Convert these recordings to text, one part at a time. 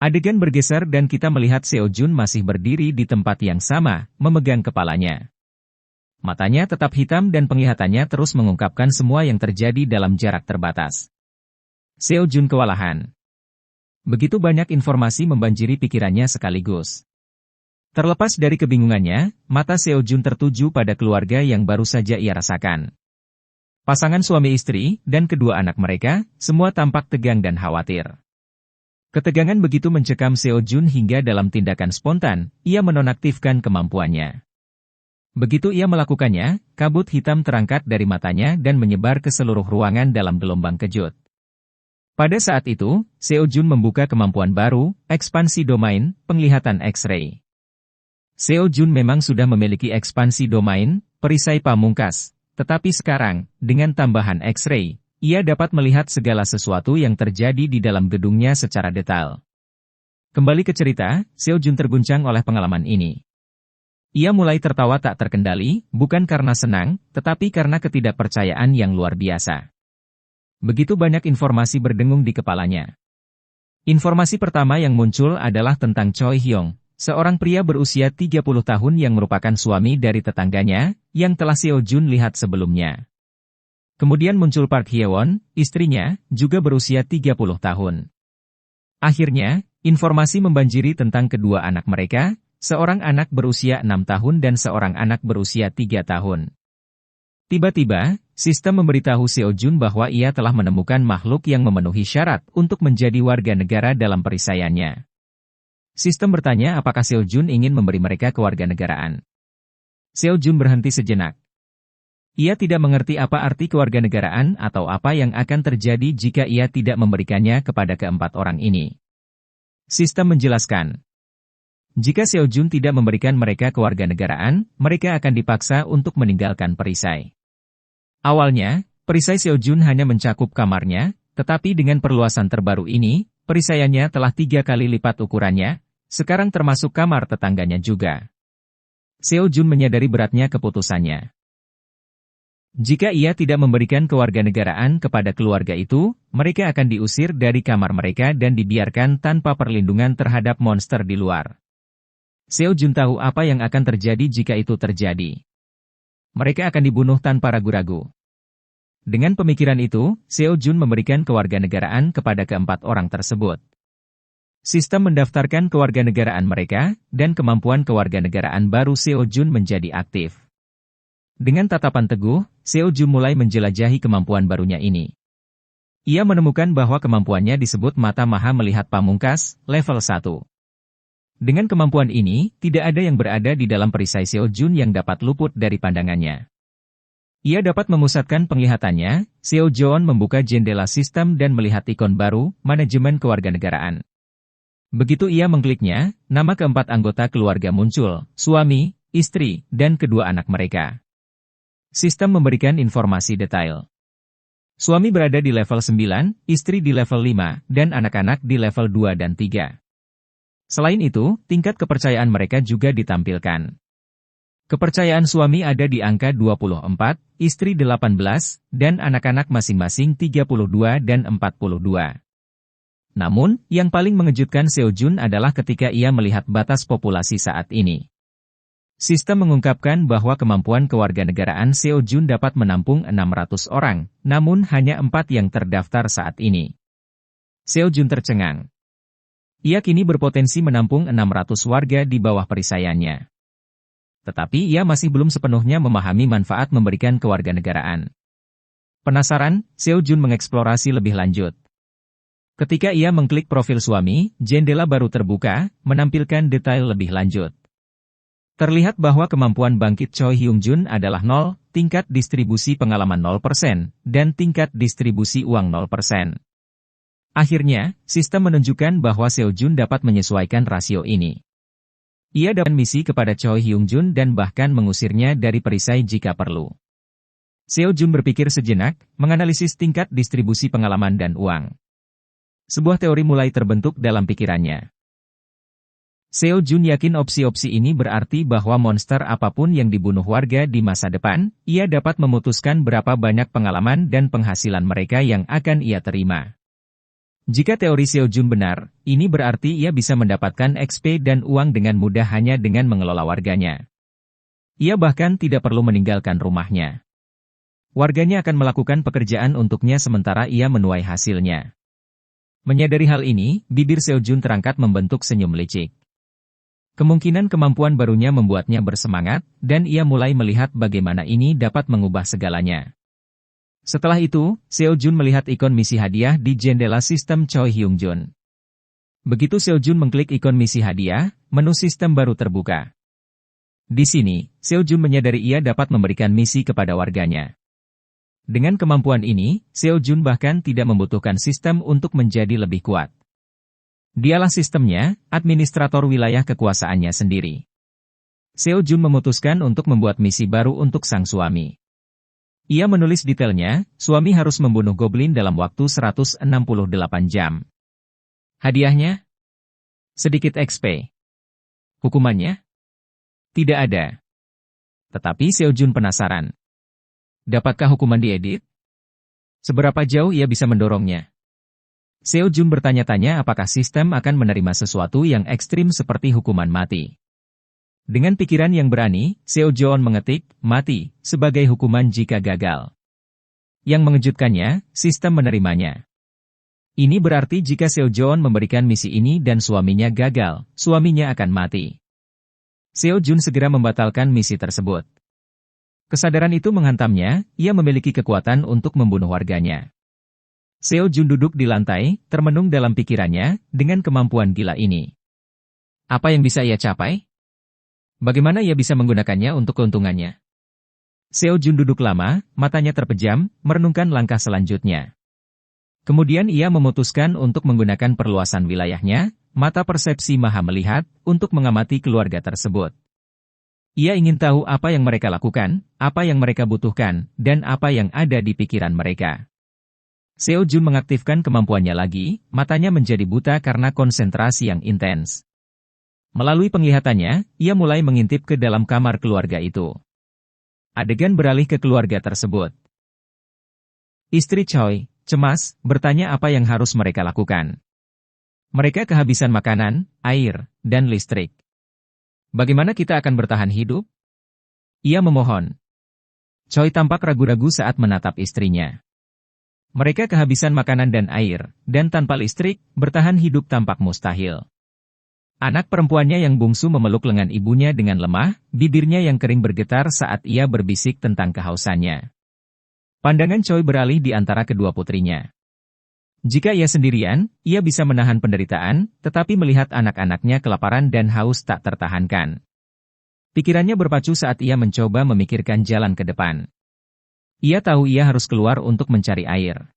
Adegan bergeser dan kita melihat Seo Jun masih berdiri di tempat yang sama, memegang kepalanya. Matanya tetap hitam dan penglihatannya terus mengungkapkan semua yang terjadi dalam jarak terbatas. Seo Jun kewalahan. Begitu banyak informasi membanjiri pikirannya sekaligus. Terlepas dari kebingungannya, mata Seo Jun tertuju pada keluarga yang baru saja ia rasakan. Pasangan suami istri, dan kedua anak mereka, semua tampak tegang dan khawatir. Ketegangan begitu mencekam Seo Jun hingga dalam tindakan spontan, ia menonaktifkan kemampuannya. Begitu ia melakukannya, kabut hitam terangkat dari matanya dan menyebar ke seluruh ruangan dalam gelombang kejut. Pada saat itu, Seo Jun membuka kemampuan baru, ekspansi domain, penglihatan X-ray. Seo Jun memang sudah memiliki ekspansi domain, perisai pamungkas, tetapi sekarang, dengan tambahan X-ray, ia dapat melihat segala sesuatu yang terjadi di dalam gedungnya secara detail. Kembali ke cerita, Seo Jun terguncang oleh pengalaman ini. Ia mulai tertawa tak terkendali, bukan karena senang, tetapi karena ketidakpercayaan yang luar biasa. Begitu banyak informasi berdengung di kepalanya. Informasi pertama yang muncul adalah tentang Choi Hyung, seorang pria berusia 30 tahun yang merupakan suami dari tetangganya, yang telah Seo Jun lihat sebelumnya. Kemudian muncul Park Hye-won, istrinya, juga berusia 30 tahun. Akhirnya, informasi membanjiri tentang kedua anak mereka, seorang anak berusia 6 tahun dan seorang anak berusia 3 tahun. Tiba-tiba, sistem memberitahu Seo Jun bahwa ia telah menemukan makhluk yang memenuhi syarat untuk menjadi warga negara dalam perisaiannya. Sistem bertanya apakah Seo Jun ingin memberi mereka kewarganegaraan. Seo Jun berhenti sejenak. Ia tidak mengerti apa arti kewarganegaraan atau apa yang akan terjadi jika ia tidak memberikannya kepada keempat orang ini. Sistem menjelaskan. Jika Seo Jun tidak memberikan mereka kewarganegaraan, mereka akan dipaksa untuk meninggalkan perisai. Awalnya, perisai Seo Jun hanya mencakup kamarnya, tetapi dengan perluasan terbaru ini, perisaiannya telah 3 kali lipat ukurannya, sekarang termasuk kamar tetangganya juga. Seo Jun menyadari beratnya keputusannya. Jika ia tidak memberikan kewarganegaraan kepada keluarga itu, mereka akan diusir dari kamar mereka dan dibiarkan tanpa perlindungan terhadap monster di luar. Seo Jun tahu apa yang akan terjadi jika itu terjadi. Mereka akan dibunuh tanpa ragu-ragu. Dengan pemikiran itu, Seo Jun memberikan kewarganegaraan kepada keempat orang tersebut. Sistem mendaftarkan kewarganegaraan mereka, dan kemampuan kewarganegaraan baru Seo Jun menjadi aktif. Dengan tatapan teguh, Seo Jun mulai menjelajahi kemampuan barunya ini. Ia menemukan bahwa kemampuannya disebut Mata Maha Melihat Pamungkas, level 1. Dengan kemampuan ini, tidak ada yang berada di dalam perisai Seo Jun yang dapat luput dari pandangannya. Ia dapat memusatkan penglihatannya, Seo Jun membuka jendela sistem dan melihat ikon baru, manajemen kewarganegaraan. Begitu ia mengkliknya, nama keempat anggota keluarga muncul, suami, istri, dan kedua anak mereka. Sistem memberikan informasi detail. Suami berada di level 9, istri di level 5, dan anak-anak di level 2 dan 3. Selain itu, tingkat kepercayaan mereka juga ditampilkan. Kepercayaan suami ada di angka 24, istri 18, dan anak-anak masing-masing 32 dan 42. Namun, yang paling mengejutkan Seo Jun adalah ketika ia melihat batas populasi saat ini. Sistem mengungkapkan bahwa kemampuan kewarganegaraan Seo Jun dapat menampung 600 orang, namun hanya 4 yang terdaftar saat ini. Seo Jun tercengang. Ia kini berpotensi menampung 600 warga di bawah perisaiannya. Tetapi ia masih belum sepenuhnya memahami manfaat memberikan kewarganegaraan. Penasaran, Seo Jun mengeksplorasi lebih lanjut. Ketika ia mengklik profil suami, jendela baru terbuka, menampilkan detail lebih lanjut. Terlihat bahwa kemampuan bangkit Choi Hyung Jun adalah 0, tingkat distribusi pengalaman 0%, dan tingkat distribusi uang 0%. Akhirnya, sistem menunjukkan bahwa Seo Jun dapat menyesuaikan rasio ini. Ia dapat misi kepada Choi Hyung Jun dan bahkan mengusirnya dari perisai jika perlu. Seo Jun berpikir sejenak, menganalisis tingkat distribusi pengalaman dan uang. Sebuah teori mulai terbentuk dalam pikirannya. Seo Jun yakin opsi-opsi ini berarti bahwa monster apapun yang dibunuh warga di masa depan, ia dapat memutuskan berapa banyak pengalaman dan penghasilan mereka yang akan ia terima. Jika teori Seo Jun benar, ini berarti ia bisa mendapatkan XP dan uang dengan mudah hanya dengan mengelola warganya. Ia bahkan tidak perlu meninggalkan rumahnya. Warganya akan melakukan pekerjaan untuknya sementara ia menuai hasilnya. Menyadari hal ini, bibir Seo Jun terangkat membentuk senyum licik. Kemungkinan kemampuan barunya membuatnya bersemangat, dan ia mulai melihat bagaimana ini dapat mengubah segalanya. Setelah itu, Seo Jun melihat ikon misi hadiah di jendela sistem Choi Hyung Jun. Begitu Seo Jun mengklik ikon misi hadiah, menu sistem baru terbuka. Di sini, Seo Jun menyadari ia dapat memberikan misi kepada warganya. Dengan kemampuan ini, Seo Jun bahkan tidak membutuhkan sistem untuk menjadi lebih kuat. Dialah sistemnya, administrator wilayah kekuasaannya sendiri. Seo Jun memutuskan untuk membuat misi baru untuk sang suami. Ia menulis detailnya, suami harus membunuh goblin dalam waktu 168 jam. Hadiahnya? Sedikit XP. Hukumannya? Tidak ada. Tetapi Seo Jun penasaran. Dapatkah hukuman diedit? Seberapa jauh ia bisa mendorongnya? Seo Jun bertanya-tanya apakah sistem akan menerima sesuatu yang ekstrim seperti hukuman mati. Dengan pikiran yang berani, Seo Jun mengetik, mati, sebagai hukuman jika gagal. Yang mengejutkannya, sistem menerimanya. Ini berarti jika Seo Jun memberikan misi ini dan suaminya gagal, suaminya akan mati. Seo Jun segera membatalkan misi tersebut. Kesadaran itu menghantamnya, ia memiliki kekuatan untuk membunuh warganya. Seo Jun duduk di lantai, termenung dalam pikirannya, dengan kemampuan gila ini. Apa yang bisa ia capai? Bagaimana ia bisa menggunakannya untuk keuntungannya? Seo Jun duduk lama, matanya terpejam, merenungkan langkah selanjutnya. Kemudian ia memutuskan untuk menggunakan perluasan wilayahnya, mata persepsi maha melihat, untuk mengamati keluarga tersebut. Ia ingin tahu apa yang mereka lakukan, apa yang mereka butuhkan, dan apa yang ada di pikiran mereka. Seo Jun mengaktifkan kemampuannya lagi, matanya menjadi buta karena konsentrasi yang intens. Melalui penglihatannya, ia mulai mengintip ke dalam kamar keluarga itu. Adegan beralih ke keluarga tersebut. Istri Choi, cemas, bertanya apa yang harus mereka lakukan. Mereka kehabisan makanan, air, dan listrik. Bagaimana kita akan bertahan hidup? Ia memohon. Choi tampak ragu-ragu saat menatap istrinya. Mereka kehabisan makanan dan air, dan tanpa listrik, bertahan hidup tampak mustahil. Anak perempuannya yang bungsu memeluk lengan ibunya dengan lemah, bibirnya yang kering bergetar saat ia berbisik tentang kehausannya. Pandangan Choi beralih di antara kedua putrinya. Jika ia sendirian, ia bisa menahan penderitaan, tetapi melihat anak-anaknya kelaparan dan haus tak tertahankan. Pikirannya berpacu saat ia mencoba memikirkan jalan ke depan. Ia tahu ia harus keluar untuk mencari air.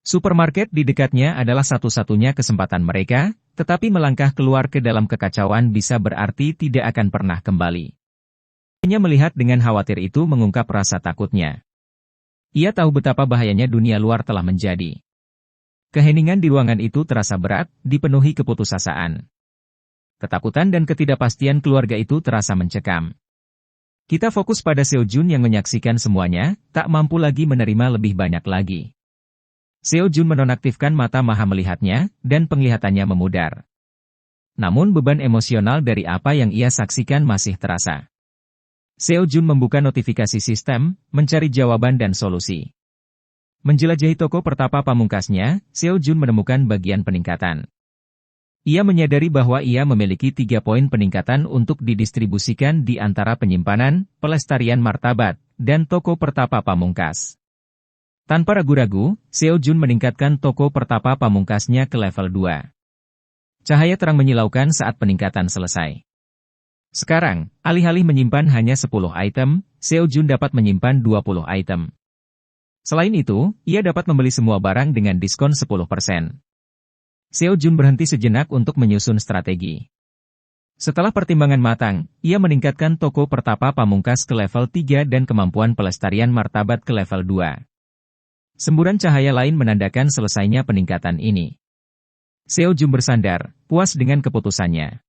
Supermarket di dekatnya adalah satu-satunya kesempatan mereka, tetapi melangkah keluar ke dalam kekacauan bisa berarti tidak akan pernah kembali. Hanya melihat dengan khawatir itu mengungkap rasa takutnya. Ia tahu betapa bahayanya dunia luar telah menjadi. Keheningan di ruangan itu terasa berat, dipenuhi keputusasaan. Ketakutan dan ketidakpastian keluarga itu terasa mencekam. Kita fokus pada Seo Jun yang menyaksikan semuanya, tak mampu lagi menerima lebih banyak lagi. Seo Jun menonaktifkan mata maha melihatnya, dan penglihatannya memudar. Namun beban emosional dari apa yang ia saksikan masih terasa. Seo Jun membuka notifikasi sistem, mencari jawaban dan solusi. Menjelajahi toko pertapa pamungkasnya, Seo Jun menemukan bagian peningkatan. Ia menyadari bahwa ia memiliki 3 poin peningkatan untuk didistribusikan di antara penyimpanan, pelestarian martabat, dan toko pertapa pamungkas. Tanpa ragu-ragu, Seo Jun meningkatkan toko pertapa pamungkasnya ke level 2. Cahaya terang menyilaukan saat peningkatan selesai. Sekarang, alih-alih menyimpan hanya 10 item, Seo Jun dapat menyimpan 20 item. Selain itu, ia dapat membeli semua barang dengan diskon 10%. Seo Jun berhenti sejenak untuk menyusun strategi. Setelah pertimbangan matang, ia meningkatkan toko pertapa pamungkas ke level 3 dan kemampuan pelestarian martabat ke level 2. Semburan cahaya lain menandakan selesainya peningkatan ini. Seo Jun bersandar, puas dengan keputusannya.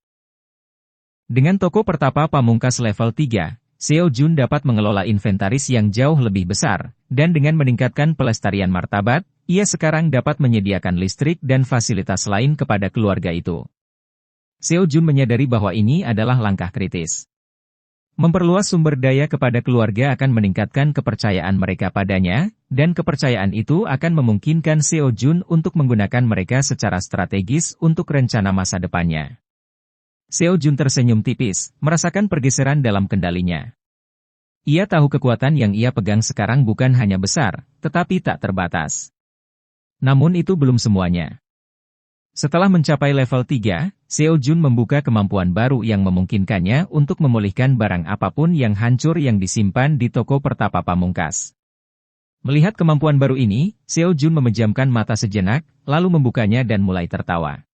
Dengan toko pertapa pamungkas level 3, Seo Jun dapat mengelola inventaris yang jauh lebih besar, dan dengan meningkatkan pelestarian martabat, Ia sekarang dapat menyediakan listrik dan fasilitas lain kepada keluarga itu. Seo Jun menyadari bahwa ini adalah langkah kritis. Memperluas sumber daya kepada keluarga akan meningkatkan kepercayaan mereka padanya, dan kepercayaan itu akan memungkinkan Seo Jun untuk menggunakan mereka secara strategis untuk rencana masa depannya. Seo Jun tersenyum tipis, merasakan pergeseran dalam kendalinya. Ia tahu kekuatan yang ia pegang sekarang bukan hanya besar, tetapi tak terbatas. Namun itu belum semuanya. Setelah mencapai level 3, Seo Jun membuka kemampuan baru yang memungkinkannya untuk memulihkan barang apapun yang hancur yang disimpan di toko pertapa pamungkas. Melihat kemampuan baru ini, Seo Jun memejamkan mata sejenak, lalu membukanya dan mulai tertawa.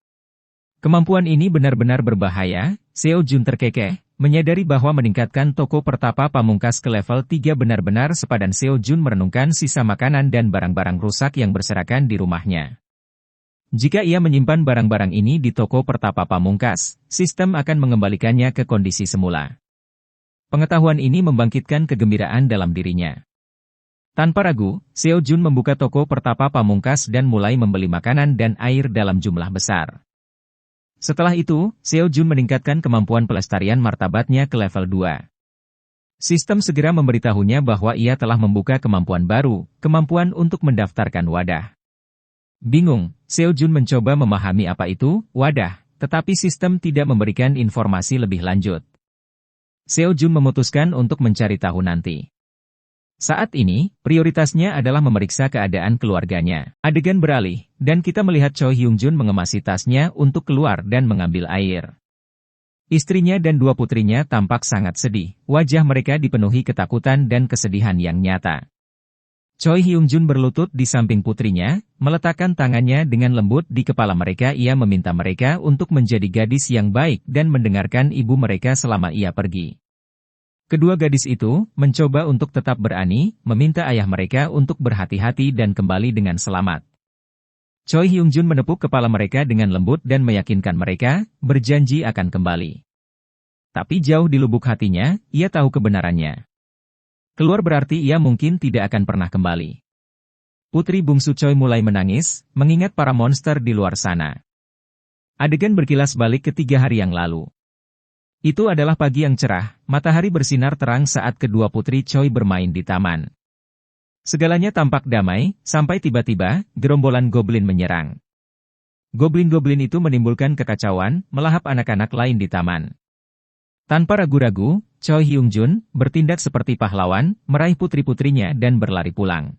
Kemampuan ini benar-benar berbahaya. Seo Jun terkekeh, menyadari bahwa meningkatkan toko pertapa pamungkas ke level 3 benar-benar sepadan. Seo Jun merenungkan sisa makanan dan barang-barang rusak yang berserakan di rumahnya. Jika ia menyimpan barang-barang ini di toko pertapa pamungkas, sistem akan mengembalikannya ke kondisi semula. Pengetahuan ini membangkitkan kegembiraan dalam dirinya. Tanpa ragu, Seo Jun membuka toko pertapa pamungkas dan mulai membeli makanan dan air dalam jumlah besar. Setelah itu, Seo Jun meningkatkan kemampuan pelestarian martabatnya ke level 2. Sistem segera memberitahunya bahwa ia telah membuka kemampuan baru, kemampuan untuk mendaftarkan wadah. Bingung, Seo Jun mencoba memahami apa itu wadah, tetapi sistem tidak memberikan informasi lebih lanjut. Seo Jun memutuskan untuk mencari tahu nanti. Saat ini, prioritasnya adalah memeriksa keadaan keluarganya. Adegan beralih, dan kita melihat Choi Hyung Jun mengemasi tasnya untuk keluar dan mengambil air. Istrinya dan dua putrinya tampak sangat sedih, wajah mereka dipenuhi ketakutan dan kesedihan yang nyata. Choi Hyung Jun berlutut di samping putrinya, meletakkan tangannya dengan lembut di kepala mereka. Ia meminta mereka untuk menjadi gadis yang baik dan mendengarkan ibu mereka selama ia pergi. Kedua gadis itu mencoba untuk tetap berani, meminta ayah mereka untuk berhati-hati dan kembali dengan selamat. Choi Hyung Jun menepuk kepala mereka dengan lembut dan meyakinkan mereka, berjanji akan kembali. Tapi jauh di lubuk hatinya, ia tahu kebenarannya. Keluar berarti ia mungkin tidak akan pernah kembali. Putri bungsu Choi mulai menangis, mengingat para monster di luar sana. Adegan berkilas balik ke 3 hari yang lalu. Itu adalah pagi yang cerah, matahari bersinar terang saat kedua putri Choi bermain di taman. Segalanya tampak damai, sampai tiba-tiba, gerombolan goblin menyerang. Goblin-goblin itu menimbulkan kekacauan, melahap anak-anak lain di taman. Tanpa ragu-ragu, Choi Hyung Jun bertindak seperti pahlawan, meraih putri-putrinya dan berlari pulang.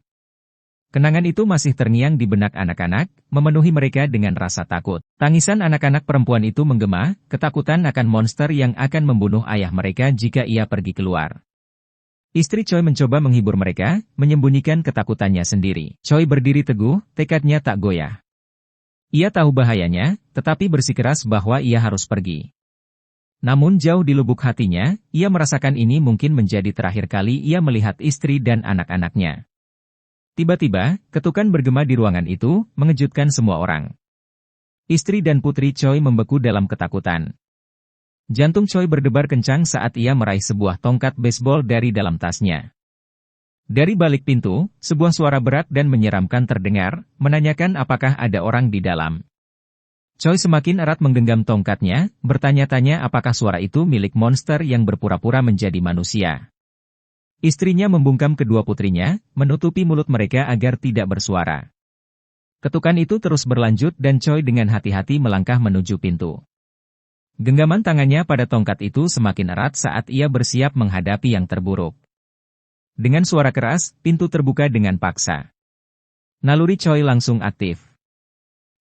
Kenangan itu masih terngiang di benak anak-anak, memenuhi mereka dengan rasa takut. Tangisan anak-anak perempuan itu menggema, ketakutan akan monster yang akan membunuh ayah mereka jika ia pergi keluar. Istri Choi mencoba menghibur mereka, menyembunyikan ketakutannya sendiri. Choi berdiri teguh, tekadnya tak goyah. Ia tahu bahayanya, tetapi bersikeras bahwa ia harus pergi. Namun jauh di lubuk hatinya, ia merasakan ini mungkin menjadi terakhir kali ia melihat istri dan anak-anaknya. Tiba-tiba, ketukan bergema di ruangan itu, mengejutkan semua orang. Istri dan putri Choi membeku dalam ketakutan. Jantung Choi berdebar kencang saat ia meraih sebuah tongkat baseball dari dalam tasnya. Dari balik pintu, sebuah suara berat dan menyeramkan terdengar, menanyakan apakah ada orang di dalam. Choi semakin erat menggenggam tongkatnya, bertanya-tanya apakah suara itu milik monster yang berpura-pura menjadi manusia. Istrinya membungkam kedua putrinya, menutupi mulut mereka agar tidak bersuara. Ketukan itu terus berlanjut dan Choi dengan hati-hati melangkah menuju pintu. Genggaman tangannya pada tongkat itu semakin erat saat ia bersiap menghadapi yang terburuk. Dengan suara keras, pintu terbuka dengan paksa. Naluri Choi langsung aktif.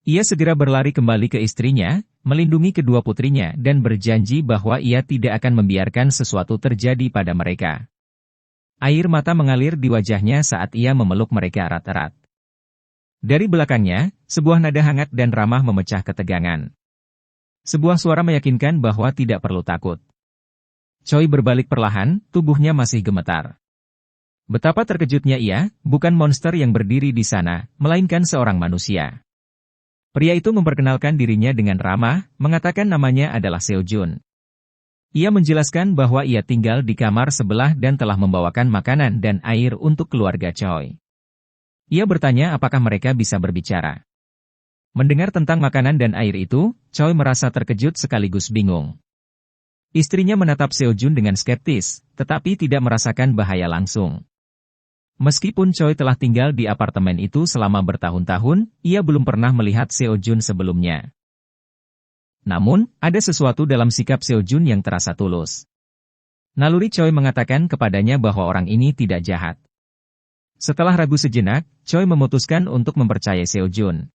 Ia segera berlari kembali ke istrinya, melindungi kedua putrinya dan berjanji bahwa ia tidak akan membiarkan sesuatu terjadi pada mereka. Air mata mengalir di wajahnya saat ia memeluk mereka erat-erat. Dari belakangnya, sebuah nada hangat dan ramah memecah ketegangan. Sebuah suara meyakinkan bahwa tidak perlu takut. Choi berbalik perlahan, tubuhnya masih gemetar. Betapa terkejutnya ia, bukan monster yang berdiri di sana, melainkan seorang manusia. Pria itu memperkenalkan dirinya dengan ramah, mengatakan namanya adalah Seo Jun. Ia menjelaskan bahwa ia tinggal di kamar sebelah dan telah membawakan makanan dan air untuk keluarga Choi. Ia bertanya apakah mereka bisa berbicara. Mendengar tentang makanan dan air itu, Choi merasa terkejut sekaligus bingung. Istrinya menatap Seo-jun dengan skeptis, tetapi tidak merasakan bahaya langsung. Meskipun Choi telah tinggal di apartemen itu selama bertahun-tahun, ia belum pernah melihat Seo-jun sebelumnya. Namun, ada sesuatu dalam sikap Seo-jun yang terasa tulus. Naluri Choi mengatakan kepadanya bahwa orang ini tidak jahat. Setelah ragu sejenak, Choi memutuskan untuk mempercayai Seo-jun.